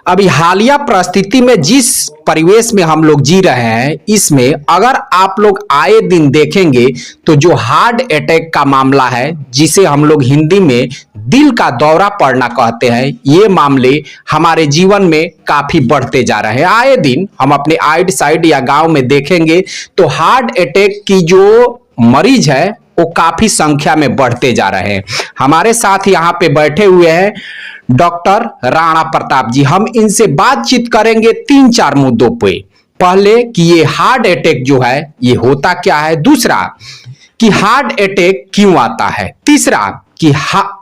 अभी हालिया परिस्थिति में जिस परिवेश में हम लोग जी रहे हैं, इसमें अगर आप लोग आए दिन देखेंगे तो जो हार्ट अटैक का मामला है, जिसे हम लोग हिंदी में दिल का दौरा पड़ना कहते हैं, ये मामले हमारे जीवन में काफी बढ़ते जा रहे हैं। आए दिन हम अपने आइड साइड या गांव में देखेंगे तो हार्ट अटैक की जो मरीज है वो काफी संख्या में बढ़ते जा रहे हैं। हमारे साथ यहाँ पे बैठे हुए हैं डॉक्टर राणा प्रताप जी। हम इनसे बातचीत करेंगे 3-4 मुद्दों पे। पहले कि ये हार्ट अटैक जो है ये होता क्या है, दूसरा कि हार्ट अटैक क्यों आता है, तीसरा कि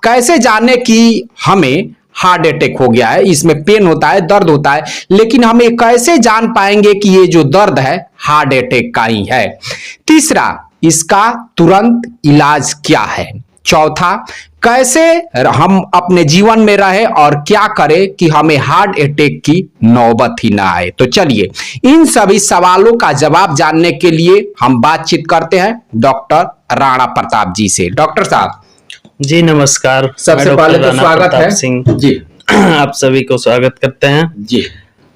कैसे जाने कि हमें हार्ट अटैक हो गया है। इसमें पेन होता है, दर्द होता है, लेकिन हम ये कैसे जान पाएंगे कि ये जो दर्द है हार्ट अटैक का ही है, तीसरा इसका तुरंत इलाज क्या है, चौथा कैसे हम अपने जीवन में रहे और क्या करें कि हमें हार्ट अटैक की नौबत ही ना आए। तो चलिए इन सभी सवालों का जवाब जानने के लिए हम बातचीत करते हैं डॉक्टर राणा प्रताप जी से। डॉक्टर साहब जी नमस्कार। सबसे पहले तो स्वागत है सिंह जी, आप सभी को स्वागत करते हैं जी।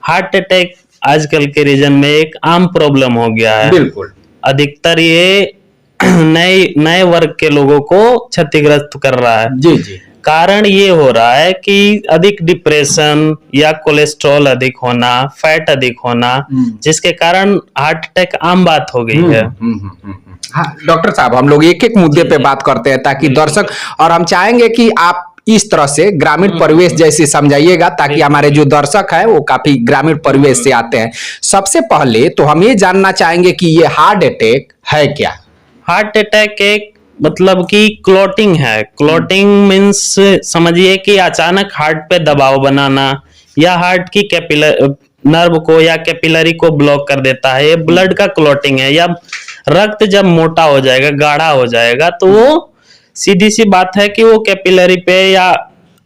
हार्ट अटैक आजकल के रीजन में एक आम प्रॉब्लम हो गया है। बिल्कुल। अधिकतर ये नए वर्ग के लोगों को क्षतिग्रस्त कर रहा है। जी जी। कारण ये हो रहा है कि अधिक डिप्रेशन या कोलेस्ट्रॉल अधिक होना, फैट अधिक होना, जिसके कारण हार्ट अटैक आम बात हो गई है। हाँ डॉक्टर साहब, हम लोग एक एक मुद्दे पे बात करते हैं ताकि दर्शक, और हम चाहेंगे कि आप इस तरह से ग्रामीण परिवेश जैसे समझाइएगा ताकि हमारे जो दर्शक है वो काफी ग्रामीण परिवेश से आते हैं। सबसे पहले तो हम ये जानना चाहेंगे कि ये हार्ट अटैक है क्या। हार्ट अटैक एक मतलब कि क्लॉटिंग है। क्लॉटिंग मीन्स समझिए कि अचानक हार्ट पे दबाव बनाना या हार्ट की नर्व को या कैपिलरी को ब्लॉक कर देता है। ये ब्लड का क्लॉटिंग है। या रक्त जब मोटा हो जाएगा, गाढ़ा हो जाएगा, तो वो सीधी सी बात है कि वो कैपिलरी पे या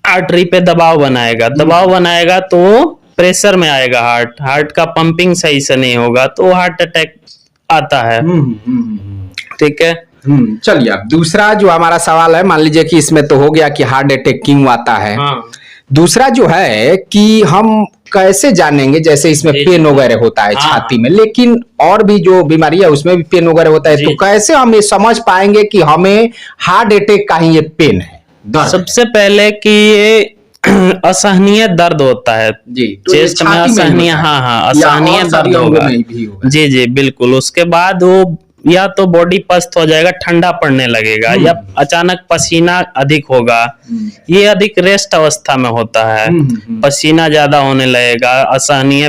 आर्टरी पे दबाव बनाएगा तो वो प्रेशर में आएगा। हार्ट का पंपिंग सही से नहीं होगा तो हार्ट अटैक आता है। ठीक है। चलिए अब दूसरा जो हमारा सवाल है, मान लीजिए कि इसमें तो हो गया कि हार्ट अटैक क्यों आता है। हाँ। दूसरा जो है कि हम कैसे जानेंगे, जैसे इसमें पेन वगैरह होता है छाती में, लेकिन और भी जो बीमारी है उसमें भी पेन वगैरह होता है, तो कैसे हम ये समझ पाएंगे कि हमें हार्ट अटैक का ही ये पेन है, दर्द? सबसे पहले कि ये असहनीय दर्द होता है जी, चेस्ट में असहनीय, हाँ असहनीय दर्द होगा जी जी बिल्कुल। उसके बाद वो या तो बॉडी पस्त हो जाएगा, ठंडा पड़ने लगेगा, या अचानक पसीना अधिक होगा। ये अधिक रेस्ट अवस्था में होता है। पसीना ज्यादा होने लगेगा, असहनीय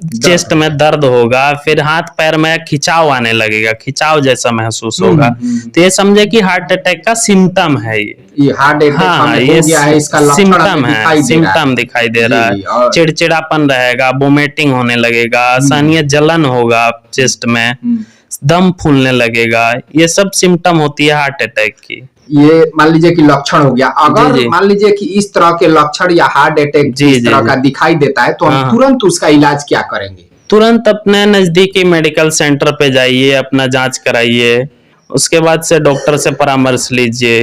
चेस्ट में दर्द होगा, फिर हाथ पैर में खिंचाव आने लगेगा, खिंचाव जैसा महसूस होगा। तो ये समझे कि हार्ट अटैक का सिम्टम है ये हार्ट अटैक। हाँ, ये इसका सिम्टम है, सिम्टम दिखाई दे रहा है। चिड़चिड़ापन रहेगा, वोमिटिंग होने लगेगा, असहनीय जलन होगा चेस्ट में, दम फूलने लगेगा। ये सब सिम्टम होती है हार्ट अटैक की। ये मान लीजिए कि लक्षण हो गया। अगर मान लीजिए कि इस तरह के लक्षण या हार्ट अटैक इस तरह का दिखाई देता है तो हम तुरंत उसका इलाज क्या करेंगे? तुरंत अपने नजदीकी मेडिकल सेंटर पे जाइए, अपना जांच कराइए, उसके बाद से डॉक्टर से परामर्श लीजिए।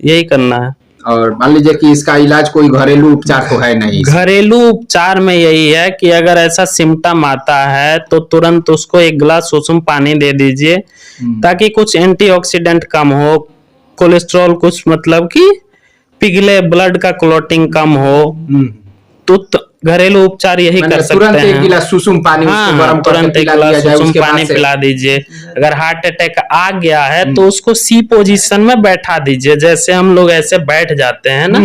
यही करना है। और मान लीजिए कि इसका इलाज कोई घरेलू उपचार तो है नहीं? घरेलू उपचार में यही है कि अगर ऐसा सिम्टम आता है तो तुरंत उसको 1 गिलास सुसुम पानी दे दीजिए, ताकि कुछ एंटीऑक्सीडेंट कम हो, कोलेस्ट्रॉल कुछ मतलब कि पिघले, ब्लड का क्लॉटिंग कम हो। तो घरेलू उपचार यही कर सकते हैं। तुरंत 1 गिलास सुसुम पानी उसको गरम तुरंत 1 गिलास सुसुम पानी पिला दीजिए। अगर हार्ट अटैक आ गया है तो उसको सी पोजीशन में बैठा दीजिए। जैसे हम लोग ऐसे बैठ जाते हैं ना,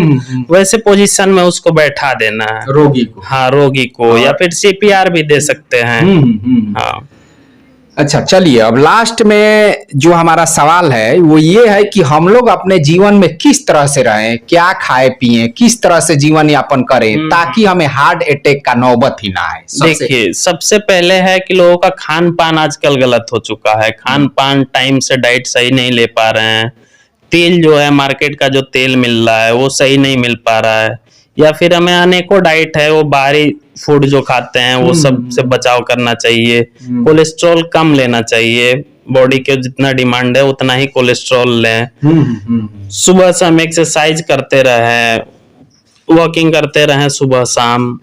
वैसे पोजीशन में उसको बैठा देना है रोगी को। हाँ रोगी को, या फिर CPR भी दे सकते हैं। हाँ अच्छा चलिए, अब लास्ट में जो हमारा सवाल है वो ये है कि हम लोग अपने जीवन में किस तरह से रहें, क्या खाए पिए, किस तरह से जीवन यापन करें ताकि हमें हार्ट अटैक का नौबत ही ना आए। देखिए, सबसे पहले है कि लोगों का खान पान आजकल गलत हो चुका है। खान पान टाइम से डाइट सही नहीं ले पा रहे हैं। तेल जो है, मार्केट का जो तेल मिल रहा है वो सही नहीं मिल पा रहा है। या फिर हमें अनेकों डाइट है, वो बाहरी फूड जो खाते हैं वो सब से बचाव करना चाहिए। कोलेस्ट्रॉल कम लेना चाहिए, बॉडी के जितना डिमांड है उतना ही कोलेस्ट्रॉल लें। सुबह शाम एक्सरसाइज करते रहें, वॉकिंग करते रहें सुबह शाम,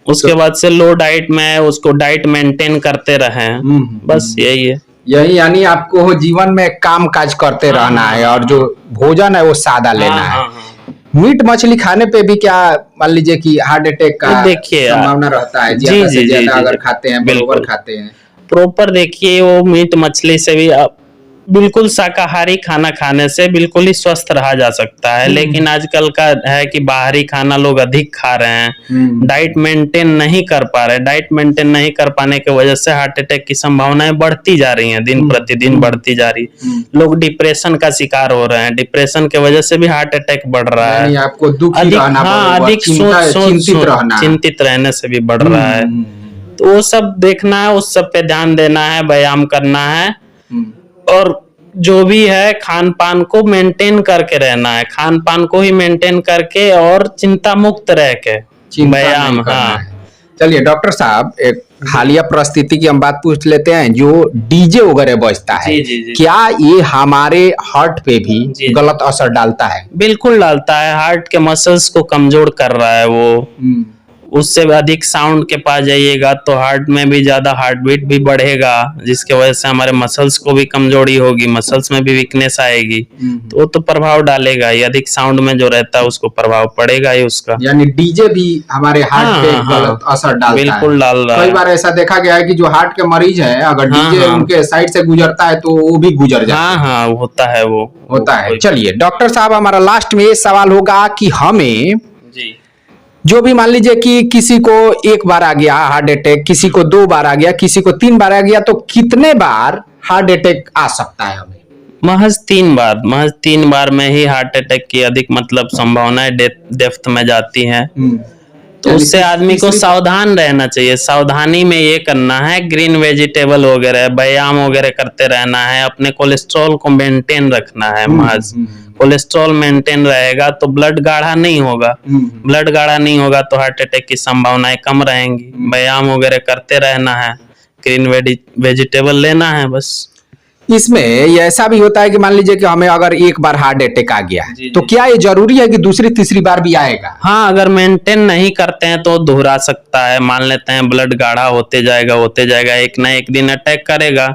उसके बाद से लो डाइट में उसको डाइट मेंटेन करते रहें, बस यही है। यही यानी आपको जीवन में काम काज करते रहना है और जो भोजन है वो सादा लेना है। मीट मछली खाने पे भी क्या मान लीजिए कि हार्ट अटैक का देखिए संभावना रहता है? जी ज्यादा जी से ज्यादा जी अगर खाते हैं, बिल्कुल बराबर खाते हैं। प्रॉपर देखिए वो मीट मछली से भी बिल्कुल शाकाहारी खाना खाने से बिल्कुल ही स्वस्थ रहा जा सकता है, लेकिन आजकल का है कि बाहरी खाना लोग अधिक खा रहे हैं, डाइट मेंटेन नहीं कर पा रहे। डाइट मेंटेन नहीं कर पाने की वजह से हार्ट अटैक की संभावनाएं बढ़ती जा रही हैं, दिन प्रतिदिन बढ़ती जा रही। लोग डिप्रेशन का शिकार हो रहे हैं, डिप्रेशन की वजह से भी हार्ट अटैक बढ़ रहा है। आपको दुखी रहना, अधिक चिंतित रहने से भी बढ़ रहा है। तो वो सब देखना है, उस सब पे ध्यान देना है, व्यायाम करना है और जो भी है खान पान को मेंटेन करके रहना है, खान पान को ही मेंटेन करके और चिंता मुक्त रह के व्यायाम। हाँ चलिए डॉक्टर साहब, एक हालिया परिस्थिति की हम बात पूछ लेते हैं। जो डीजे वगैरह बजता है, जी। क्या ये हमारे हार्ट पे भी गलत असर डालता है? बिल्कुल डालता है, हार्ट के मसल्स को कमजोर कर रहा है वो। उससे अधिक साउंड के पास जाइएगा तो हार्ट में भी ज्यादा हार्ट बीट भी बढ़ेगा, जिसके वजह से हमारे मसल्स को भी कमजोरी होगी, मसल्स में भी वीकनेस आएगी। तो वो तो प्रभाव डालेगा ही, अधिक साउंड में जो रहता है उसको प्रभाव पड़ेगा ही उसका। यानी डीजे भी हमारे हार्ट पे गलत असर डालता है। बिल्कुल डाल रहा है। कई बार ऐसा देखा गया है कि जो हार्ट के मरीज है, अगर डीजे उनके साइड से गुजरता है तो वो भी गुजर जाता है। हाँ होता है, वो होता है। चलिए डॉक्टर साहब, हमारा लास्ट में ये सवाल होगा कि हमें जो भी मान लीजिए कि किसी को एक बार आ गया हार्ट अटैक, किसी को 2 बार आ गया, किसी को 3 बार आ गया, तो कितने बार हार्ट अटैक आ सकता है हमें? महज 3 बार में ही हार्ट अटैक की अधिक मतलब संभावनाएं डेप्थ में जाती हैं। तो उससे आदमी को सावधान रहना चाहिए। सावधानी में ये करना है, ग्रीन वेजिटेबल वगैरह, व्यायाम वगैरह करते रहना है, अपने कोलेस्ट्रॉल को मेंटेन रखना है। महज कोलेस्ट्रॉल मेंटेन रहेगा तो ब्लड गाढ़ा नहीं होगा, ब्लड गाढ़ा नहीं होगा तो हार्ट अटैक की संभावनाएं कम रहेंगी। व्यायाम वगैरह करते रहना है, ग्रीन वेजिटेबल लेना है बस। इसमें ये ऐसा भी होता है कि मान लीजिए कि हमें अगर एक बार हार्ट अटैक आ गया तो क्या ये जरूरी है कि दूसरी तीसरी बार भी आएगा? हाँ, अगर मेंटेन नहीं करते हैं तो दोहरा सकता है। मान लेते हैं ब्लड गाढ़ा होते जाएगा, एक ना एक दिन अटैक करेगा।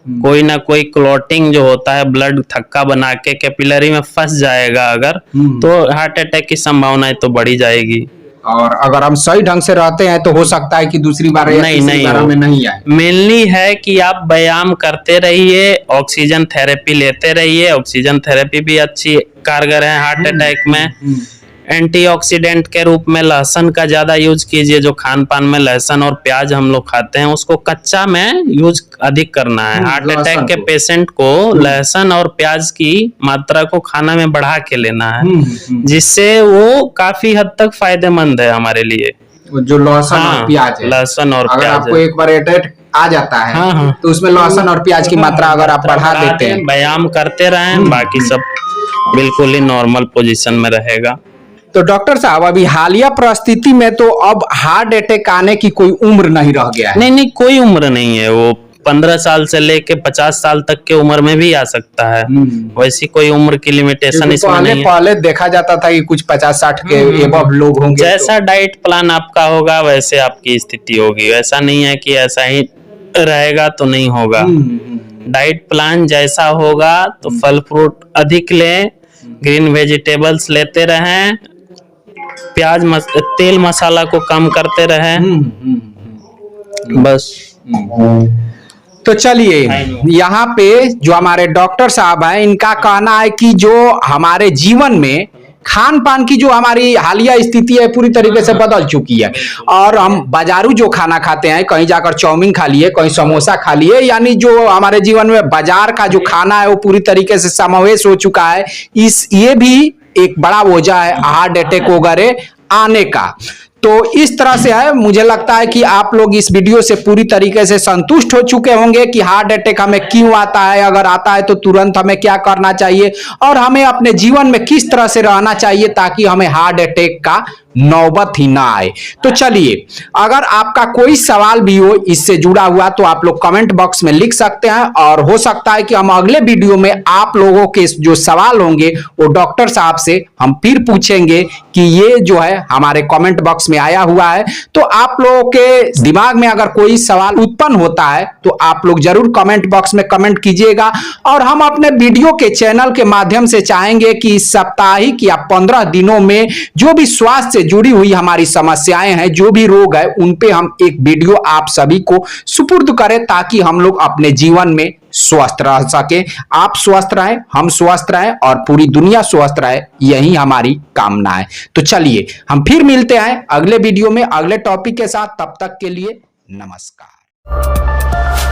कोई ना कोई क्लॉटिंग जो होता है, ब्लड थक्का बना के कैपिलरी में फंस जाएगा अगर, तो हार्ट अटैक की संभावनाएं तो बढ़ी जाएगी। और अगर हम सही ढंग से रहते हैं तो हो सकता है कि दूसरी बार नहीं आए। मेनली है कि आप व्यायाम करते रहिए, ऑक्सीजन थेरेपी लेते रहिए। ऑक्सीजन थेरेपी भी अच्छी कारगर है हार्ट अटैक में। एंटीऑक्सीडेंट के रूप में लहसुन का ज्यादा यूज कीजिए। जो खान पान में लहसुन और प्याज हम लोग खाते हैं उसको कच्चा में यूज अधिक करना है। हार्ट अटैक के पेशेंट को लहसुन और प्याज की मात्रा को खाना में बढ़ा के लेना है, जिससे वो काफी हद तक फायदेमंद है हमारे लिए। जो लहसुन और प्याज है, लहसुन और प्याज, आपको एक बार अटैक आ जाता है तो उसमें लहसुन और प्याज की मात्रा अगर आप बढ़ा देते हैं, व्यायाम करते रहें, बाकी सब बिल्कुल ही नॉर्मल पोजीशन में रहेगा। तो डॉक्टर साहब, अभी हालिया परिस्थिति में तो अब हार्ट अटैक आने की कोई उम्र नहीं रह गया है। नहीं, कोई उम्र नहीं है। वो 15 साल से लेके 50 साल तक के उम्र में भी आ सकता है। वैसी कोई उम्र की लिमिटेशन इसमें नहीं है। पहले देखा जाता था कि कुछ 50-60 के एबव लोग होंगे। जैसा डाइट प्लान आपका होगा वैसे आपकी स्थिति होगी। ऐसा नहीं है कि ऐसा ही रहेगा तो नहीं होगा। डाइट प्लान जैसा होगा तो फल फ्रूट अधिक लें, ग्रीन वेजिटेबल्स लेते रहें, प्याज तेल मसाला को कम करते रहें, बस। तो चलिए, यहाँ पे जो हमारे डॉक्टर साहब हैं, इनका कहना है कि जो हमारे जीवन में खान पान की जो हमारी हालिया स्थिति है पूरी तरीके से बदल चुकी है। और हम बाजारू जो खाना खाते हैं, कहीं जाकर चाउमीन खा लिए, कहीं समोसा खा लिए, यानी जो हमारे जीवन में बाजार का जो खाना है वो पूरी तरीके से समावेश हो चुका है। ये भी एक बड़ा वजह है हार्ट अटैक वगैरह आने का। तो इस तरह से है, मुझे लगता है कि आप लोग इस वीडियो से पूरी तरीके से संतुष्ट हो चुके होंगे कि हार्ट अटैक हमें क्यों आता है, अगर आता है तो तुरंत हमें क्या करना चाहिए और हमें अपने जीवन में किस तरह से रहना चाहिए ताकि हमें हार्ट अटैक का नौबत ही ना आए। तो चलिए, अगर आपका कोई सवाल भी हो इससे जुड़ा हुआ तो आप लोग कमेंट बॉक्स में लिख सकते हैं, और हो सकता है कि हम अगले वीडियो में आप लोगों के जो सवाल होंगे वो डॉक्टर साहब से हम फिर पूछेंगे कि ये जो है हमारे कमेंट बॉक्स में आया हुआ है। तो आप लोगों के दिमाग में अगर कोई सवाल उत्पन्न होता है तो आप लोग जरूर कमेंट बॉक्स में कमेंट कीजिएगा, और हम अपने वीडियो के चैनल के माध्यम से चाहेंगे कि इस साप्ताहिक या 15 दिनों में जो भी स्वास्थ्य से जुड़ी हुई हमारी समस्याएं हैं, जो भी रोग है, उन पे हम एक वीडियो आप सभी को सुपुर्द करें, ताकि हम लोग अपने जीवन में स्वस्थ रह सके। आप स्वस्थ रहें, हम स्वस्थ रहें और पूरी दुनिया स्वस्थ रहे, यही हमारी कामना है। तो चलिए, हम फिर मिलते हैं अगले वीडियो में अगले टॉपिक के साथ। तब तक के लिए नमस्कार।